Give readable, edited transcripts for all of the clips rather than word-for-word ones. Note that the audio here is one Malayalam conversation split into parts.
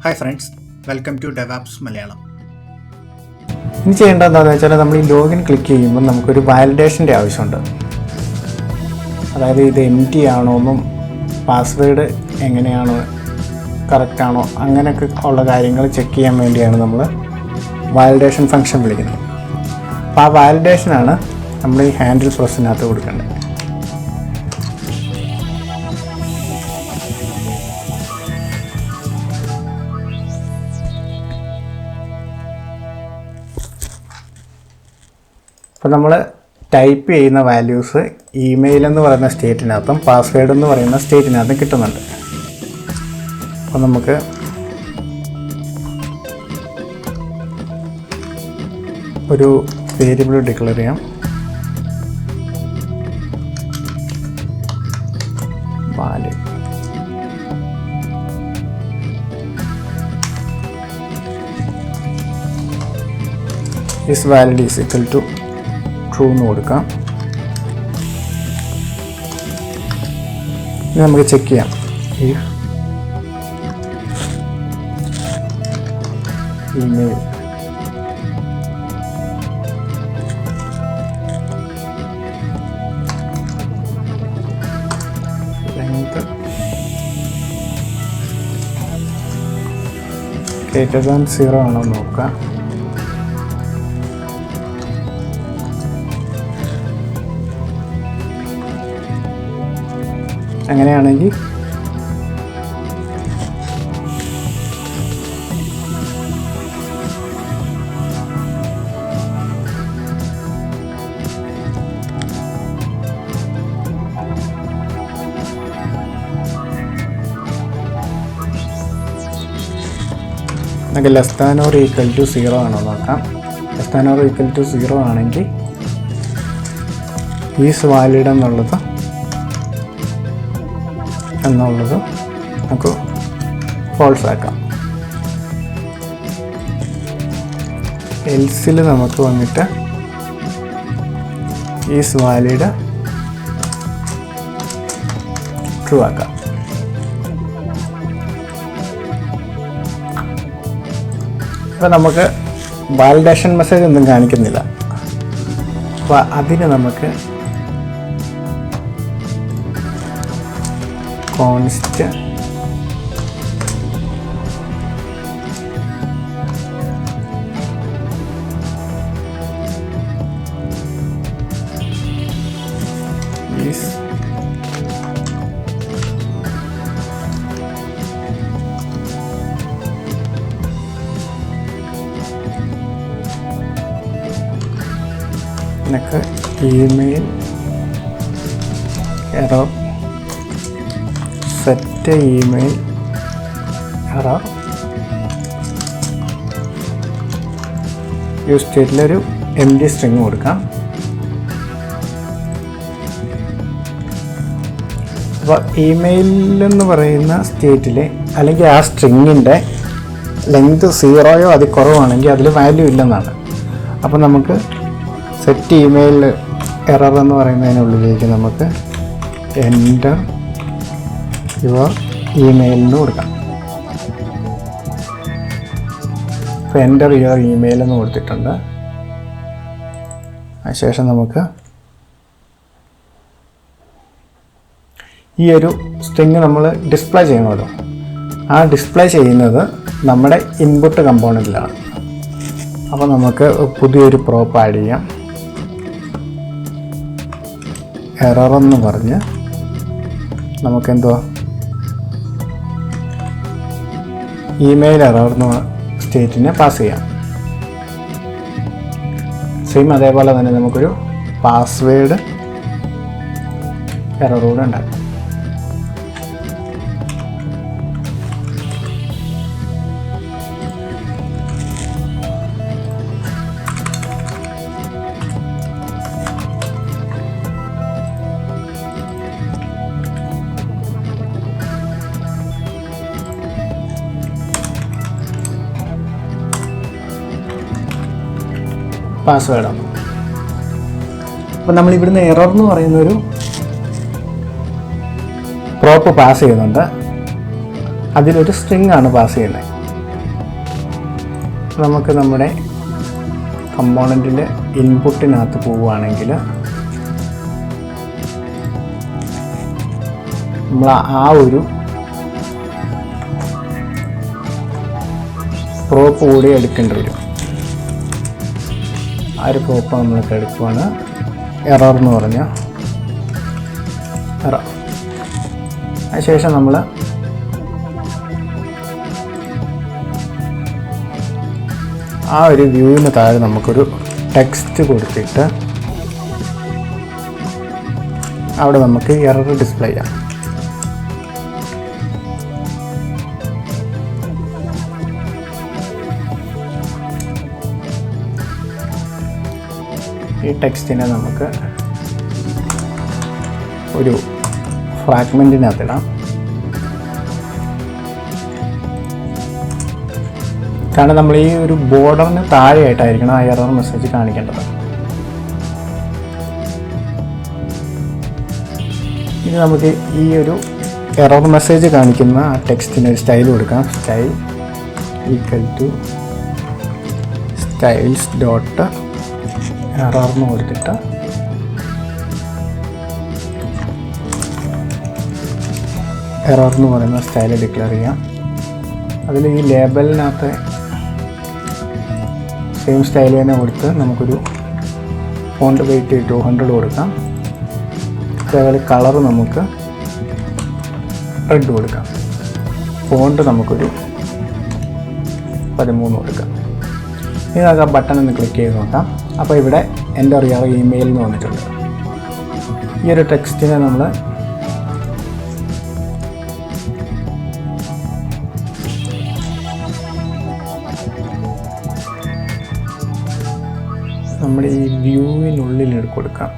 Hi friends, welcome to DevOps Malayalam. ഇനി ചെയ്യേണ്ടത് എന്താണെന്ന് വെച്ചാൽ നമ്മൾ ഈ ലോഗിൻ ക്ലിക്ക് ചെയ്യുമ്പോൾ നമുക്കൊരു വാലിഡേഷൻ്റെ ആവശ്യമുണ്ട്. അതായത് ഇത് എംറ്റി ആണോ എന്നും പാസ്വേഡ് എങ്ങനെയാണോ കറക്റ്റാണോ അങ്ങനെയൊക്കെ ഉള്ള കാര്യങ്ങൾ ചെക്ക് ചെയ്യാൻ വേണ്ടിയാണ് നമ്മൾ വാലിഡേഷൻ ഫംഗ്ഷൻ വിളിക്കുന്നത്. അപ്പോൾ ആ വാലിഡേഷനാണ് നമ്മൾ ഈ ഹാൻഡിൽ പ്രോസസ്സിനകത്ത് കൊടുക്കേണ്ടത്. അപ്പോൾ നമ്മൾ ടൈപ്പ് ചെയ്യുന്ന വാല്യൂസ് ഇമെയിൽ എന്ന് പറയുന്ന സ്റ്റേറ്റിനകത്തും പാസ്വേഡ് എന്ന് പറയുന്ന സ്റ്റേറ്റിനകത്തും കിട്ടുന്നുണ്ട്. അപ്പോൾ നമുക്ക് ഒരു വേരിയബിൾ ഡിക്ലെയർ ചെയ്യാം. Value is valid is equal to true എന്ന് കൊടുക്കാം. ഇനി നമുക്ക് ചെക്ക് ചെയ്യാം. ഇമെയിൽ ലെങ്ത് ഗ്രേറ്റർ ദാൻ 0 ആണോ നോക്കാം. അങ്ങനെയാണെങ്കിൽ നമുക്ക് less than or equal to 0 ആണോ നോക്കാം. Less than or equal to 0 ആണെങ്കിൽ ഈസ് വാലിഡ് എന്നുള്ളത് നമുക്ക് ഫോൾസ് ആക്കാം. എൽസിൽ നമുക്ക് വന്നിട്ട് ഈസ് വാലിഡ് ട്രൂ ആക്കാം. അപ്പോൾ നമുക്ക് വാലിഡേഷൻ മെസ്സേജ് ഒന്നും കാണിക്കുന്നില്ല. അപ്പോൾ അതിന് നമുക്ക് കോൺസ്റ്റ് ഈസ് എനിക്ക് email error set email error use സ്റ്റേറ്റിലൊരു എംപ്റ്റി സ്ട്രിങ് കൊടുക്കാം. അപ്പോൾ ഇമെയിൽ എന്ന് പറയുന്ന സ്റ്റേറ്റിൽ അല്ലെങ്കിൽ ആ സ്ട്രിങ്ങിൻ്റെ ലെങ്ത് 0യോ അതിൽ കുറവാണെങ്കിൽ അതിൽ വാല്യൂ ഇല്ലെന്നാണ്. അപ്പോൾ നമുക്ക് സെറ്റ് ഇമെയിൽ എറർ എന്ന് പറയുന്നതിനുള്ളിലേക്ക് നമുക്ക് എൻ്റർ യുവർ ഇമെയിലിന് കൊടുക്കാം. ഇപ്പോൾ എൻ്റർ യുവർ ഇമെയിൽ എന്ന് കൊടുത്തിട്ടുണ്ട്. അതിനുശേഷം നമുക്ക് ഈ ഒരു സ്ട്രിങ് നമ്മൾ ഡിസ്പ്ലേ ചെയ്യണമല്ലോ. ആ ഡിസ്പ്ലേ ചെയ്യുന്നത് നമ്മുടെ ഇൻപുട്ട് കമ്പോണൻറ്റിലാണ്. അപ്പോൾ നമുക്ക് പുതിയൊരു പ്രോപ്പ് ആഡ് ചെയ്യാം. എറർ എന്ന് പറഞ്ഞ് നമുക്കെന്തുവാ ഇമെയിൽ എറർ എന്ന സ്റ്റേറ്റിനെ പാസ് ചെയ്യാം. സെയിം അതേപോലെ തന്നെ നമുക്കൊരു പാസ്വേഡ് എറർ കൂടെ ഉണ്ടാക്കും. പാസ്വേഡാണ്. അപ്പോൾ നമ്മൾ ഇവിടുന്ന് എറർ എന്ന് പറയുന്നൊരു പ്രോപ്പ് പാസ് ചെയ്യുന്നുണ്ട്. അതിലൊരു സ്ട്രിങ് ആണ് പാസ് ചെയ്യുന്നത്. നമുക്ക് നമ്മുടെ കമ്പോണൻറ്റിൻ്റെ ഇൻപുട്ടിനകത്ത് പോവുകയാണെങ്കിൽ നമ്മൾ ആ ഒരു പ്രോപ്പ് കൂടി എടുക്കേണ്ടി വരും. ആ ഒരു പ്രോപ്പ് നമ്മളൊക്കെ എടുക്കുവാണ്. എറർ എന്ന് പറഞ്ഞാൽ എറർ. അതിനുശേഷം നമ്മൾ ആ ഒരു വ്യൂവിന് താഴെ നമുക്കൊരു ടെക്സ്റ്റ് കൊടുത്തിട്ട് അവിടെ നമുക്ക് എറർ ഡിസ്പ്ലേ ചെയ്യാം. ഈ ടെക്സ്റ്റിനെ നമുക്ക് ഒരു ഫ്രാഗ്മെൻറ്റിനകത്തിടാം. കാരണം നമ്മൾ ഈ ഒരു ബോർഡറിന് താഴെയായിട്ടായിരിക്കണം ആ എറർ മെസ്സേജ് കാണിക്കേണ്ടത്. ഇനി നമുക്ക് ഈ ഒരു എറർ മെസ്സേജ് കാണിക്കുന്ന ആ ടെക്സ്റ്റിന് ഒരു സ്റ്റൈൽ കൊടുക്കാം. Style equal to styles dot error എന്ന് കൊടുത്തിട്ട് എറർ എന്ന് പറയുന്ന സ്റ്റൈൽ ഡിക്ലെയർ ചെയ്യാം. അതിൽ ഈ ലേബലിനകത്ത് സെയിം സ്റ്റൈൽ തന്നെ കൊടുത്ത് നമുക്കൊരു ഫോണ്ട് വെയിറ്റ് 200 കൊടുക്കാം. അതേപോലെ കളർ നമുക്ക് റെഡ് കൊടുക്കാം. ഫോണ്ട് നമുക്കൊരു 13 കൊടുക്കാം. ഇനി നമുക്ക് ആ ബട്ടൺ ഒന്ന് ക്ലിക്ക് ചെയ്ത് നോക്കാം. അപ്പോൾ ഇവിടെ എൻ്റർ യുവർ ഇമെയിൽ എന്ന് വന്നിട്ടുണ്ട്. ഈ ഒരു ടെക്സ്റ്റിനെ നമ്മൾ ഈ വ്യൂവിനുള്ളിൽ കൊടുക്കാം.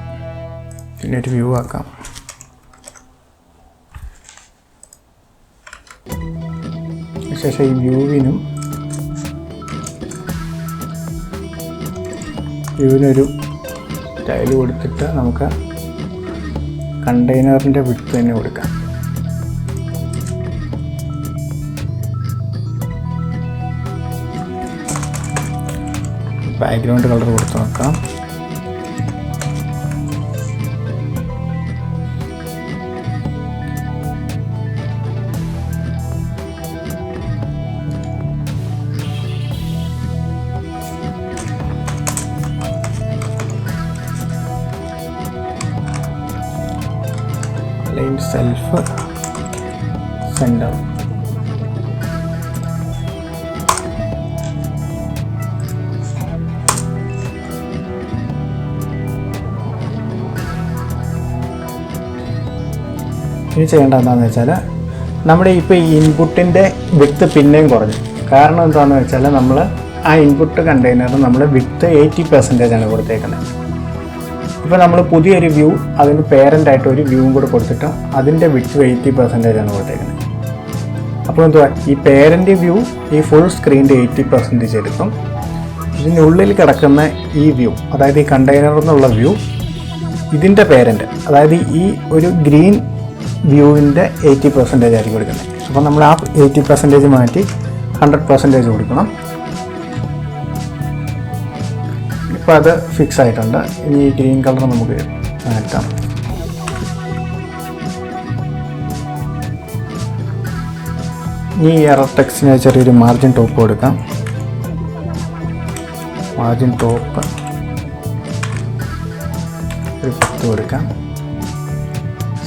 പിന്നെ ഒരു വ്യൂ ആക്കാം. ശേഷം ഈ വ്യൂവിനൊരു സ്റ്റൈൽ കൊടുത്തിട്ട് നമുക്ക് കണ്ടെയ്നറിൻ്റെ വിഡ്ത്ത് തന്നെ കൊടുക്കാം. ബാക്ക്ഗ്രൗണ്ട് കളർ കൊടുത്ത് നോക്കാം. Align self centre. ഇനി ചെയ്യേണ്ടത് എന്താണെന്ന് വെച്ചാൽ നമ്മുടെ ഇപ്പോൾ ഈ ഇൻപുട്ടിൻ്റെ വിഡ്ത്ത് പിന്നെയും കുറഞ്ഞു. കാരണം എന്താണെന്ന് വെച്ചാൽ നമ്മൾ ആ ഇൻപുട്ട് കണ്ടെയ്നറിന് നമ്മൾ വിഡ്ത്ത് 80% കൊടുത്തേക്കുന്നത്. ഇപ്പോൾ നമ്മൾ പുതിയൊരു വ്യൂ അതിന് പേരൻ്റായിട്ട് ഒരു വ്യൂവും കൂടെ കൊടുത്തിട്ട് അതിൻ്റെ വിഡ്ത്ത് 80% കൊടുത്തേക്കുന്നത്. അപ്പോൾ എന്തുവാ, ഈ പേരൻ്റ് വ്യൂ ഈ ഫുൾ സ്ക്രീനിൻ്റെ 80% എടുക്കും. ഇതിനുള്ളിൽ കിടക്കുന്ന ഈ വ്യൂ, അതായത് ഈ കണ്ടെയ്നറിൽ നിന്നുള്ള വ്യൂ, ഇതിൻ്റെ പേരൻ്റ്, അതായത് ഈ ഒരു ഗ്രീൻ വ്യൂവിൻ്റെ 80% ആയിരിക്കും കൊടുക്കുന്നത്. അപ്പോൾ നമ്മൾ ആ 80% മാറ്റി 100% കൊടുക്കണം. ഇപ്പോൾ അത് ഫിക്സ് ആയിട്ടുണ്ട്. ഇനി ഈ ഗ്രീൻ കളർ നമുക്ക് മാറ്റാം. ഈ എറർ ടെക്സ്റ്റിന് ചെറിയൊരു മാർജിൻ ടോപ്പ് കൊടുക്കാം. മാർജിൻ ടോപ്പ് ഒരു 10 കൊടുക്കാം.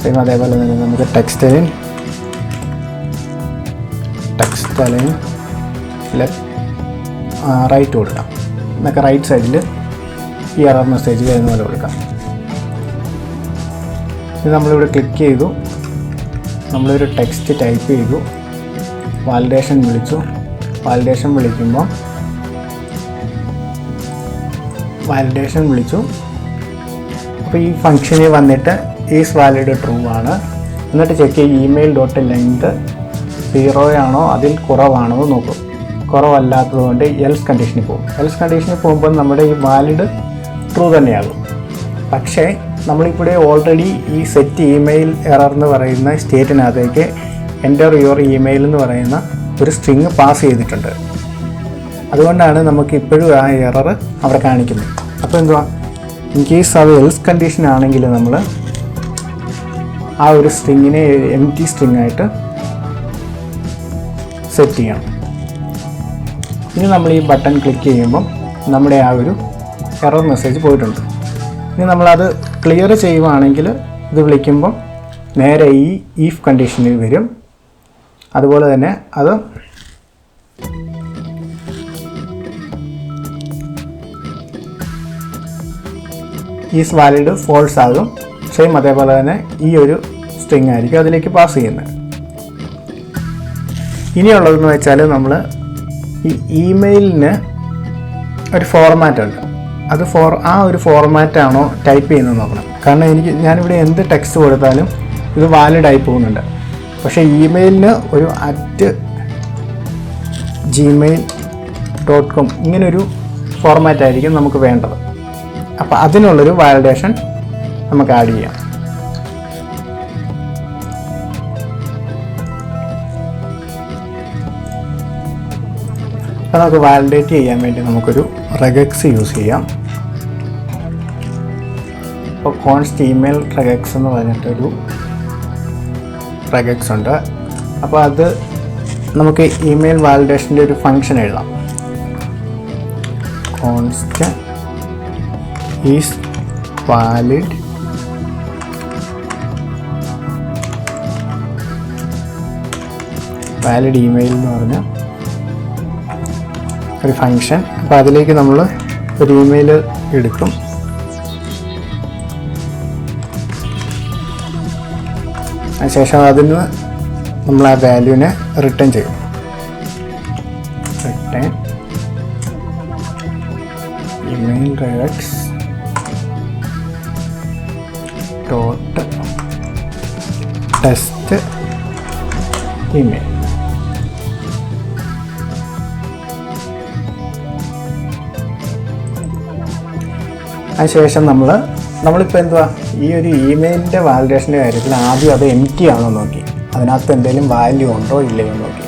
സെയിം അതേപോലെ തന്നെ നമുക്ക് ടെക്സ്റ്റ് അലൈൻ റൈറ്റ് കൊടുക്കാം. എന്നൊക്കെ റൈറ്റ് സൈഡിൽ ഈ എറർ മെസ്സേജ് വരുന്ന പോലെ കൊടുക്കാം. ഇത് നമ്മളിവിടെ ക്ലിക്ക് ചെയ്തു, നമ്മളൊരു ടെക്സ്റ്റ് ടൈപ്പ് ചെയ്തു, വാലിഡേഷൻ വിളിച്ചു. വാലിഡേഷൻ വിളിച്ചു. അപ്പോൾ ഈ ഫംഗ്ഷനിൽ വന്നിട്ട് ഈസ് വാലിഡ് ട്രൂ ആണ്. എന്നിട്ട് ചെക്ക് ചെയ്യും ഇമെയിൽ ഡോട്ട് ലെങ്ത് 0 ആണോ അതിൽ കുറവാണോ എന്ന് നോക്കും. കുറവല്ലാത്തത് കൊണ്ട് എൽസ് കണ്ടീഷനിൽ പോകും. എൽസ് കണ്ടീഷനിൽ പോകുമ്പോൾ നമ്മുടെ ഈ വാലിഡ് ട്രൂ തന്നെയാകും. പക്ഷേ നമ്മളിവിടെ ഓൾറെഡി ഈ സെറ്റ് ഇമെയിൽ എറർ എന്ന് പറയുന്ന സ്റ്റേറ്റിനകത്തേക്ക് എൻ്റർ യുവർ ഇമെയിൽ എന്ന് പറയുന്ന ഒരു സ്ട്രിങ് പാസ് ചെയ്തിട്ടുണ്ട്. അതുകൊണ്ടാണ് നമുക്ക് ഇപ്പോഴും ആ എറർ അവിടെ കാണിക്കുന്നത്. അപ്പോൾ എന്തുവാ, ഇൻ കേസ് അത് എൽസ് കണ്ടീഷൻ ആണെങ്കിൽ നമ്മൾ ആ ഒരു സ്ട്രിങ്ങിനെ എംപ്റ്റി സ്ട്രിങ് ആയിട്ട് സെറ്റ് ചെയ്യണം. ഇനി നമ്മൾ ഈ ബട്ടൺ ക്ലിക്ക് ചെയ്യുമ്പം നമ്മുടെ ആ ഒരു എറർ മെസ്സേജ് പോയിട്ടുണ്ട്. ഇനി നമ്മളത് ക്ലിയർ ചെയ്യുവാണെങ്കിൽ ഇത് വിളിക്കുമ്പം നേരെ ഈ ഈഫ് കണ്ടീഷനിൽ വരും. അതുപോലെ തന്നെ അത് ഈസ് വാലിഡ് ഫോൾസ് ആകും. സെയിം അതേപോലെ തന്നെ ഈ ഒരു സ്ട്രിങ് ആയിരിക്കും അതിലേക്ക് പാസ് ചെയ്യുന്നത്. ഇനിയുള്ളതെന്ന് വെച്ചാൽ നമ്മൾ ഈ ഇമെയിലിന് ഒരു ഫോർമാറ്റ് ഉണ്ട്. അത് ആ ഒരു ഫോർമാറ്റാണോ ടൈപ്പ് ചെയ്യുന്നത് നോക്കണം. കാരണം ഞാനിവിടെ എന്ത് ടെക്സ്റ്റ് കൊടുത്താലും ഇത് വാലിഡായി പോകുന്നുണ്ട്. പക്ഷേ ഇമെയിലിന് ഒരു @gmail.com ഇങ്ങനൊരു ഫോർമാറ്റായിരിക്കും നമുക്ക് വേണ്ടത്. അപ്പോൾ അതിനുള്ളൊരു വാലിഡേഷൻ നമുക്ക് ആഡ് ചെയ്യാം. അപ്പോൾ നമുക്ക് വാലിഡേറ്റ് ചെയ്യാൻ വേണ്ടി നമുക്കൊരു റെഗക്സ് യൂസ് ചെയ്യാം. ഇപ്പോൾ കോൺസ്റ്റ് ഇമെയിൽ റെഗക്സ് എന്ന് പറഞ്ഞിട്ടൊരു റെഗക്സ് ഉണ്ട്. അപ്പോൾ അത് നമുക്ക് ഇമെയിൽ വാലിഡേഷൻ്റെ ഒരു ഫങ്ഷൻ എഴുതാം. കോൺസ്റ്റ് ഈസ് വാലിഡ് ഇമെയിൽ എന്ന് പറഞ്ഞ ഒരു ഫങ്ഷൻ. അപ്പോൾ അതിലേക്ക് നമ്മൾ ഒരു ഇമെയിൽ എടുക്കും. അതിനുശേഷം അതിന് നമ്മൾ ആ വാല്യൂവിനെ റിട്ടേൺ ചെയ്യും. Return email regex dot test email. അതിനുശേഷം നമ്മളിപ്പോൾ എന്തുവാ ഈ ഒരു ഇമെയിലിൻ്റെ വാലിഡേഷൻ്റെ കാര്യത്തിൽ ആദ്യം അത് എംപ്റ്റി ആണോ നോക്കി, അതിനകത്ത് എന്തെങ്കിലും വാല്യൂ ഉണ്ടോ ഇല്ലയോ നോക്കി.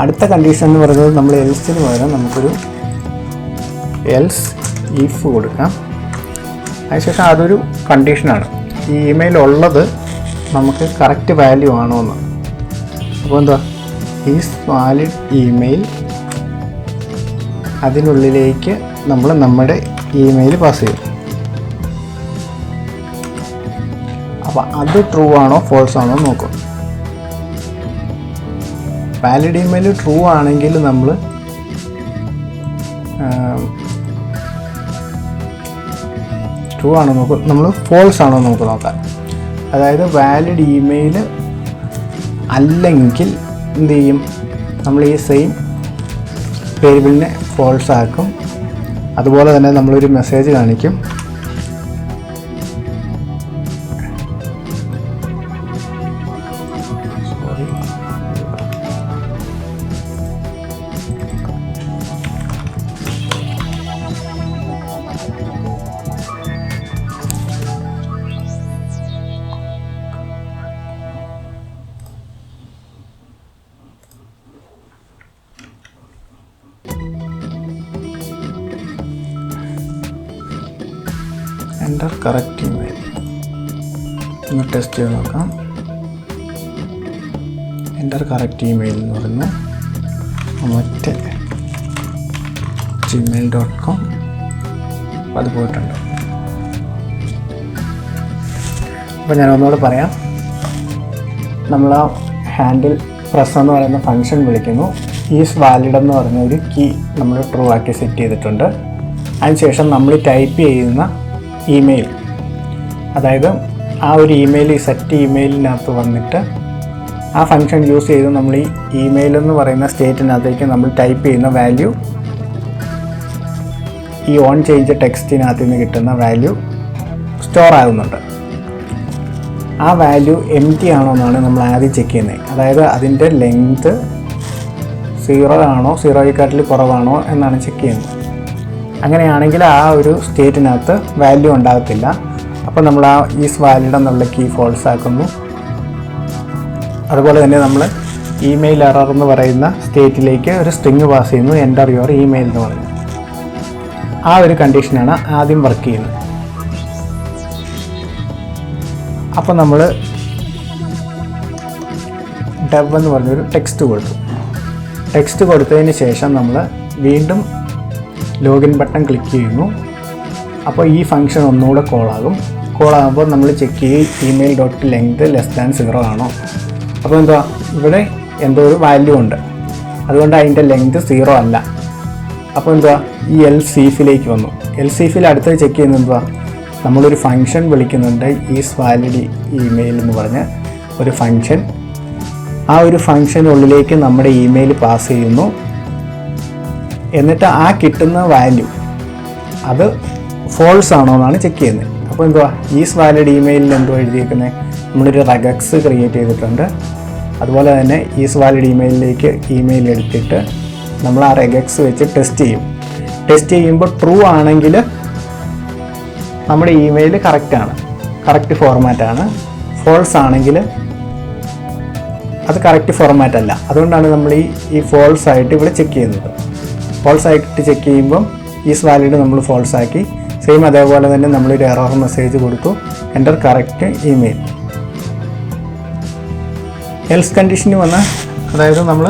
അടുത്ത കണ്ടീഷൻ എന്ന് പറയുന്നത് നമ്മൾ എൽസിന് പകരം നമുക്കൊരു എൽസ് ഇഫ് കൊടുക്കാം. അതിനുശേഷം അതൊരു കണ്ടീഷനാണ്, ഈ ഇമെയിൽ ഉള്ളത് നമുക്ക് കറക്റ്റ് വാല്യൂ ആണോ എന്ന്. അപ്പോൾ എന്താ ഈസ് വാലിഡ് ഇമെയിൽ, അതിനുള്ളിലേക്ക് നമ്മൾ നമ്മുടെ ഇമെയിൽ പാസ് ചെയ്യും. അപ്പോൾ അത് ട്രൂ ആണോ ഫോൾസ് ആണോ നോക്കും. വാലിഡ് ഇമെയിൽ ട്രൂ ആണെങ്കിൽ നമ്മൾ ട്രൂ ആണോ നോക്കും, നമ്മൾ ഫോൾസ് ആണോ നമുക്ക് നോക്കാം. അതായത് വാലിഡ് ഇമെയിൽ അല്ലെങ്കിൽ എന്ത് ചെയ്യും, നമ്മൾ ഈ സെയിം വേരിയബിളിനെ ഫോൾസ് ആക്കും. അതുപോലെ തന്നെ നമ്മളൊരു മെസ്സേജ് കാണിക്കും, എൻ്റർ കറക്റ്റ് ഇമെയിൽ. ഒന്ന് ടെസ്റ്റ് ചെയ്ത് നോക്കാം. എൻ്റർ കറക്റ്റ് ഇമെയിൽ എന്ന് പറയുന്നു മറ്റേ gmail.com. അത് പോയിട്ടുണ്ട്. അപ്പോൾ ഞാൻ ഒന്നുകൂടെ പറയാം. നമ്മൾ ആ ഹാൻഡിൽ പ്രസ് എന്ന് പറയുന്ന ഫങ്ഷൻ വിളിക്കുന്നു. ഈസ് വാലിഡ് എന്ന് പറഞ്ഞ ഒരു കീ നമ്മൾ ട്രൂ ആക്കി സെറ്റ് ചെയ്തിട്ടുണ്ട്. അതിനുശേഷം നമ്മൾ ടൈപ്പ് ചെയ്യുന്ന ഇമെയിൽ, അതായത് ആ ഒരു ഇമെയിൽ ഈ സെറ്റ് ഇമെയിലിനകത്ത് വന്നിട്ട് ആ ഫങ്ഷൻ യൂസ് ചെയ്ത് നമ്മൾ ഈ ഇമെയിൽ എന്ന് പറയുന്ന സ്റ്റേറ്റിനകത്തേക്ക് നമ്മൾ ടൈപ്പ് ചെയ്യുന്ന വാല്യൂ, ഈ ഓൺ ചേഞ്ച് ടെക്സ്റ്റിനകത്ത് നിന്ന് കിട്ടുന്ന വാല്യൂ സ്റ്റോർ ആകുന്നുണ്ട്. ആ വാല്യൂ എംപ്റ്റി ആണോ എന്നാണ് നമ്മൾ ആദ്യം ചെക്ക് ചെയ്യുന്നത്. അതായത് അതിൻ്റെ ലെങ്ത് 0 ആണോ 0യേക്കാട്ടിൽ കുറവാണോ എന്നാണ് ചെക്ക് ചെയ്യുന്നത്. അങ്ങനെയാണെങ്കിൽ ആ ഒരു സ്റ്റേറ്റിനകത്ത് വാല്യൂ ഉണ്ടാകത്തില്ല. അപ്പോൾ നമ്മൾ ആ ഈസ് വാലിഡ് എന്നുള്ള കീ ഫോൾസ് ആക്കുന്നു. അതുപോലെ തന്നെ നമ്മൾ ഇമെയിൽ എറർ എന്ന് പറയുന്ന സ്റ്റേറ്റിലേക്ക് ഒരു സ്ട്രിങ് പാസ് ചെയ്യുന്നു, എൻ്റർ യുവർ ഇമെയിൽ എന്ന് പറഞ്ഞു. ആ ഒരു കണ്ടീഷനാണ് ആദ്യം വർക്ക് ചെയ്യുന്നത്. അപ്പോൾ നമ്മൾ ഡെവ് എന്ന് പറഞ്ഞൊരു ടെക്സ്റ്റ് കൊടുത്തു. ടെക്സ്റ്റ് കൊടുത്തതിന് ശേഷം നമ്മൾ വീണ്ടും ലോഗിൻ ബട്ടൺ ക്ലിക്ക് ചെയ്യുന്നു. അപ്പോൾ ഈ ഫംഗ്ഷൻ ഒന്നുകൂടെ കോളാകുമ്പോൾ നമ്മൾ ചെക്ക് ചെയ്യും ഇമെയിൽ ഡോട്ട് ലെങ്ത് <0 ആണോ. അപ്പോൾ എന്തുവാ, ഇവിടെ എന്തോ ഒരു വാല്യൂ ഉണ്ട്, അതുകൊണ്ട് അതിൻ്റെ ലെങ്ത് 0 അല്ല. അപ്പോൾ എന്തുവാ, ഈ എൽസീഫിലേക്ക് വന്നു. എൽസീഫിൽ അടുത്തത് ചെക്ക് ചെയ്യുന്നത് എന്തുവാ, നമ്മളൊരു ഫംഗ്ഷൻ വിളിക്കുന്നുണ്ട്, ഈസ് വാലിഡ് ഇമെയിൽ എന്ന് പറഞ്ഞ ഒരു ഫംഗ്ഷൻ. ആ ഒരു ഫംഗ്ഷനുള്ളിലേക്ക് നമ്മുടെ ഇമെയിൽ പാസ് ചെയ്യുന്നു. എന്നിട്ട് ആ കിട്ടുന്ന വാല്യൂ അത് ഫോൾസ് ആണോ എന്നാണ് ചെക്ക് ചെയ്യുന്നത്. അപ്പോൾ എന്തുവാ, ഈസ് വാലിഡ് ഇമെയിലിൽ എന്തോ എഴുതിയിരിക്കുന്നത്, നമ്മളൊരു റെഗക്സ് ക്രിയേറ്റ് ചെയ്തിട്ടുണ്ട്. അതുപോലെ തന്നെ ഈസ് വാലിഡ് ഇമെയിലിലേക്ക് ഇമെയിൽ എടുത്തിട്ട് നമ്മൾ ആ റെഗക്സ് വെച്ച് ടെസ്റ്റ് ചെയ്യും. ടെസ്റ്റ് ചെയ്യുമ്പോൾ ട്രൂ ആണെങ്കിൽ നമ്മുടെ ഇമെയിൽ കറക്റ്റ് ഫോർമാറ്റാണ്. ഫോൾസ് ആണെങ്കിൽ അത് കറക്റ്റ് ഫോർമാറ്റ് അല്ല. അതുകൊണ്ടാണ് നമ്മൾ ഈ ഫോൾസ് ആയിട്ട് ഇവിടെ ചെക്ക് ചെയ്യുന്നത്. ഫോൾസ് ആയിട്ട് ചെക്ക് ചെയ്യുമ്പം ഈസ് വാലിഡ് നമ്മൾ ഫോൾസ് ആക്കി. സെയിം അതേപോലെ തന്നെ നമ്മളൊരു എറർ മെസ്സേജ് കൊടുത്തു, എൻ്റർ കറക്റ്റ് ഇമെയിൽ. എൽസ് കണ്ടീഷന് വന്ന, അതായത് നമ്മൾ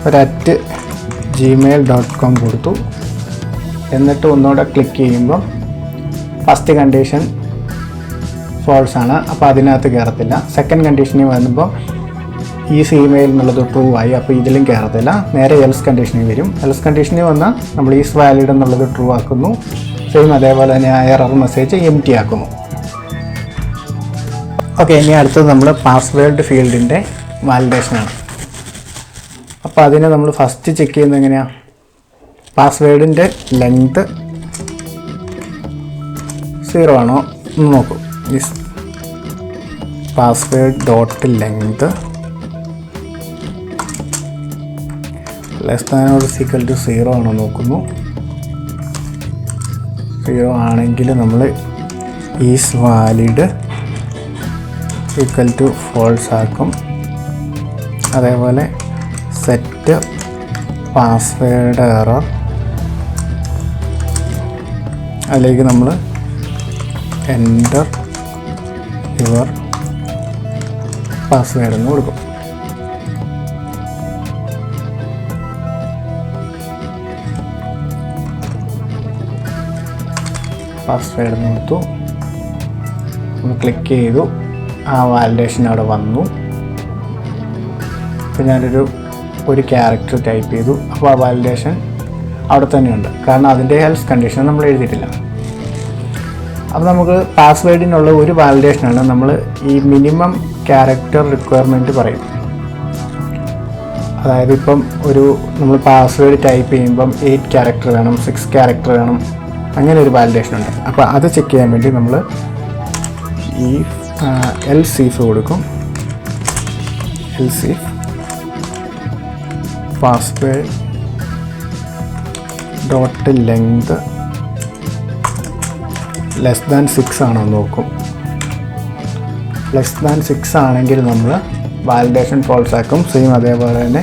ഒരു @gmail.com കൊടുത്തു. എന്നിട്ട് ഒന്നുകൂടെ ക്ലിക്ക് ചെയ്യുമ്പം ഫസ്റ്റ് കണ്ടീഷൻ ഫോൾസ് ആണ്, അപ്പോൾ അതിനകത്ത് കയറത്തില്ല. സെക്കൻഡ് കണ്ടീഷനിൽ വന്നപ്പോൾ ഈസ് ഇമെയിൽ എന്നുള്ളത് ട്രൂ ആയി, അപ്പോൾ ഇതിലും കയറത്തില്ല. നേരെ എൽസ് കണ്ടീഷനിൽ വരും. എൽസ് കണ്ടീഷനിൽ വന്നാൽ നമ്മൾ ഈസ് വാലിഡ് എന്നുള്ളത് ട്രൂ ആക്കുന്നു. സെയിം അതേപോലെ തന്നെ ആ എറർ മെസ്സേജ് എംപ്റ്റി ആക്കുന്നു. ഓക്കെ, ഇനി അടുത്തത് നമ്മൾ പാസ്വേഡ് ഫീൽഡിൻ്റെ വാലിഡേഷനാണ്. അപ്പോൾ അതിനെ നമ്മൾ ഫസ്റ്റ് ചെക്ക് ചെയ്യുന്നത് എങ്ങനെയാണ്, പാസ്വേഡിൻ്റെ ലെങ്ത് 0 ആണോ എന്ന് നോക്കും. ഈസ് പാസ്വേഡ് ഡോട്ട് ലെങ്ത് <0 ആണോ നോക്കുന്നു. 0 ആണെങ്കിൽ നമ്മൾ ഈസ് വാലിഡ് ഫോൾസ് ആക്കും. അതേപോലെ സെറ്റ് പാസ്വേഡ് എറർ, അതിലേക്ക് നമ്മൾ എൻ്റർ യുവർ പാസ്വേഡ് എന്ന് കൊടുക്കും. പാസ്വേഡ് കൊടുത്തു, നമ്മൾ ക്ലിക്ക് ചെയ്തു, ആ വാലിഡേഷൻ അവിടെ വന്നു. അപ്പോൾ ഞാനൊരു ക്യാരക്ടർ ടൈപ്പ് ചെയ്തു. അപ്പോൾ ആ വാലിഡേഷൻ അവിടെ തന്നെയുണ്ട്, കാരണം അതിൻ്റെ എൽസ് കണ്ടീഷൻ നമ്മൾ എഴുതിയിട്ടില്ല. അപ്പോൾ നമുക്ക് പാസ്വേഡിനുള്ള ഒരു വാലിഡേഷനാണ് നമ്മൾ ഈ മിനിമം ക്യാരക്ടർ റിക്വയർമെൻറ്റ് പറയും. അതായത് ഇപ്പം നമ്മൾ പാസ്വേഡ് ടൈപ്പ് ചെയ്യുമ്പം 8 ക്യാരക്ടർ വേണം, 6 ക്യാരക്ടർ വേണം, അങ്ങനെ ഒരു വാലിഡേഷൻ ഉണ്ട്. അപ്പോൾ അത് ചെക്ക് ചെയ്യാൻ വേണ്ടി നമ്മൾ ഈ എൽസീഫ് കൊടുക്കും. എൽസീഫ് പാസ്വേഡ് ഡോട്ട് ലെങ്ത് <6 ആണോ നോക്കും. <6 ആണെങ്കിൽ നമ്മൾ വാലിഡേഷൻ ഫോൾസ് ആക്കും. സെയിം അതേപോലെ തന്നെ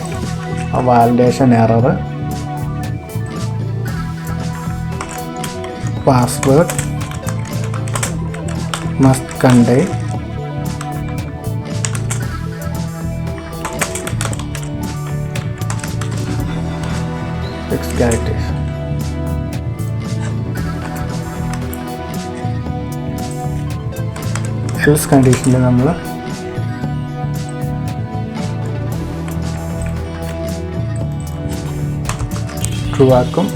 ആ validation error password must contain characters. else കണ്ടീഷനിൽ നമ്മൾ ട്രൂ ആക്കും.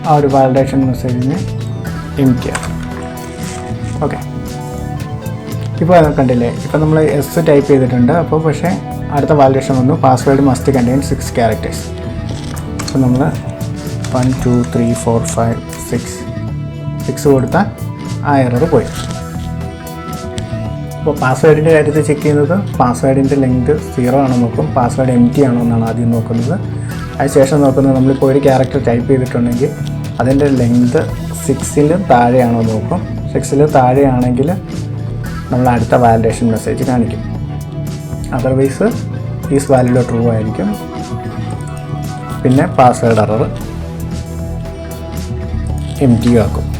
ആ ഒരു വാലിഡേഷൻ മെസ്സേജിനെ എംപ്റ്റി ആക്കും. ഓക്കെ, ഇപ്പോൾ കണ്ടില്ലേ, ഇപ്പോൾ നമ്മൾ എസ് ടൈപ്പ് ചെയ്തിട്ടുണ്ട്. അപ്പോൾ പക്ഷേ അടുത്ത വാലിഡേഷൻ വന്നു, പാസ്വേഡ് മസ്റ്റ് കണ്ടെയ്ൻ 6 ക്യാരക്ടേഴ്സ്. അപ്പോൾ നമ്മൾ 1 2 3 4 5 6 കൊടുത്താൽ ആ എറർ പോയി. അപ്പോൾ പാസ്വേഡിൻ്റെ കാര്യത്തിൽ ചെക്ക് ചെയ്യുന്നത് പാസ്വേഡിൻ്റെ ലെങ്ത് 0 ആണോ നോക്കും, പാസ്വേഡ് എംപ്റ്റി ആണോ എന്നാണ് ആദ്യം നോക്കുന്നത്. അതിനുശേഷം നോക്കുന്നത് നമ്മളിപ്പോൾ ഒരു ക്യാരക്ടർ ടൈപ്പ് ചെയ്തിട്ടുണ്ടെങ്കിൽ അതിൻ്റെ ലെങ്ത് 6-ൽ താഴെയാണോ നോക്കും. 6-ൽ താഴെയാണെങ്കിൽ നമ്മൾ അടുത്ത വാലിഡേഷൻ മെസ്സേജ് കാണിക്കും. അതർവൈസ് ഈസ് വാലിഡ് ട്രൂ ആയിരിക്കും. പിന്നെ പാസ്വേഡ് എറർ എംറ്റി ആക്കും.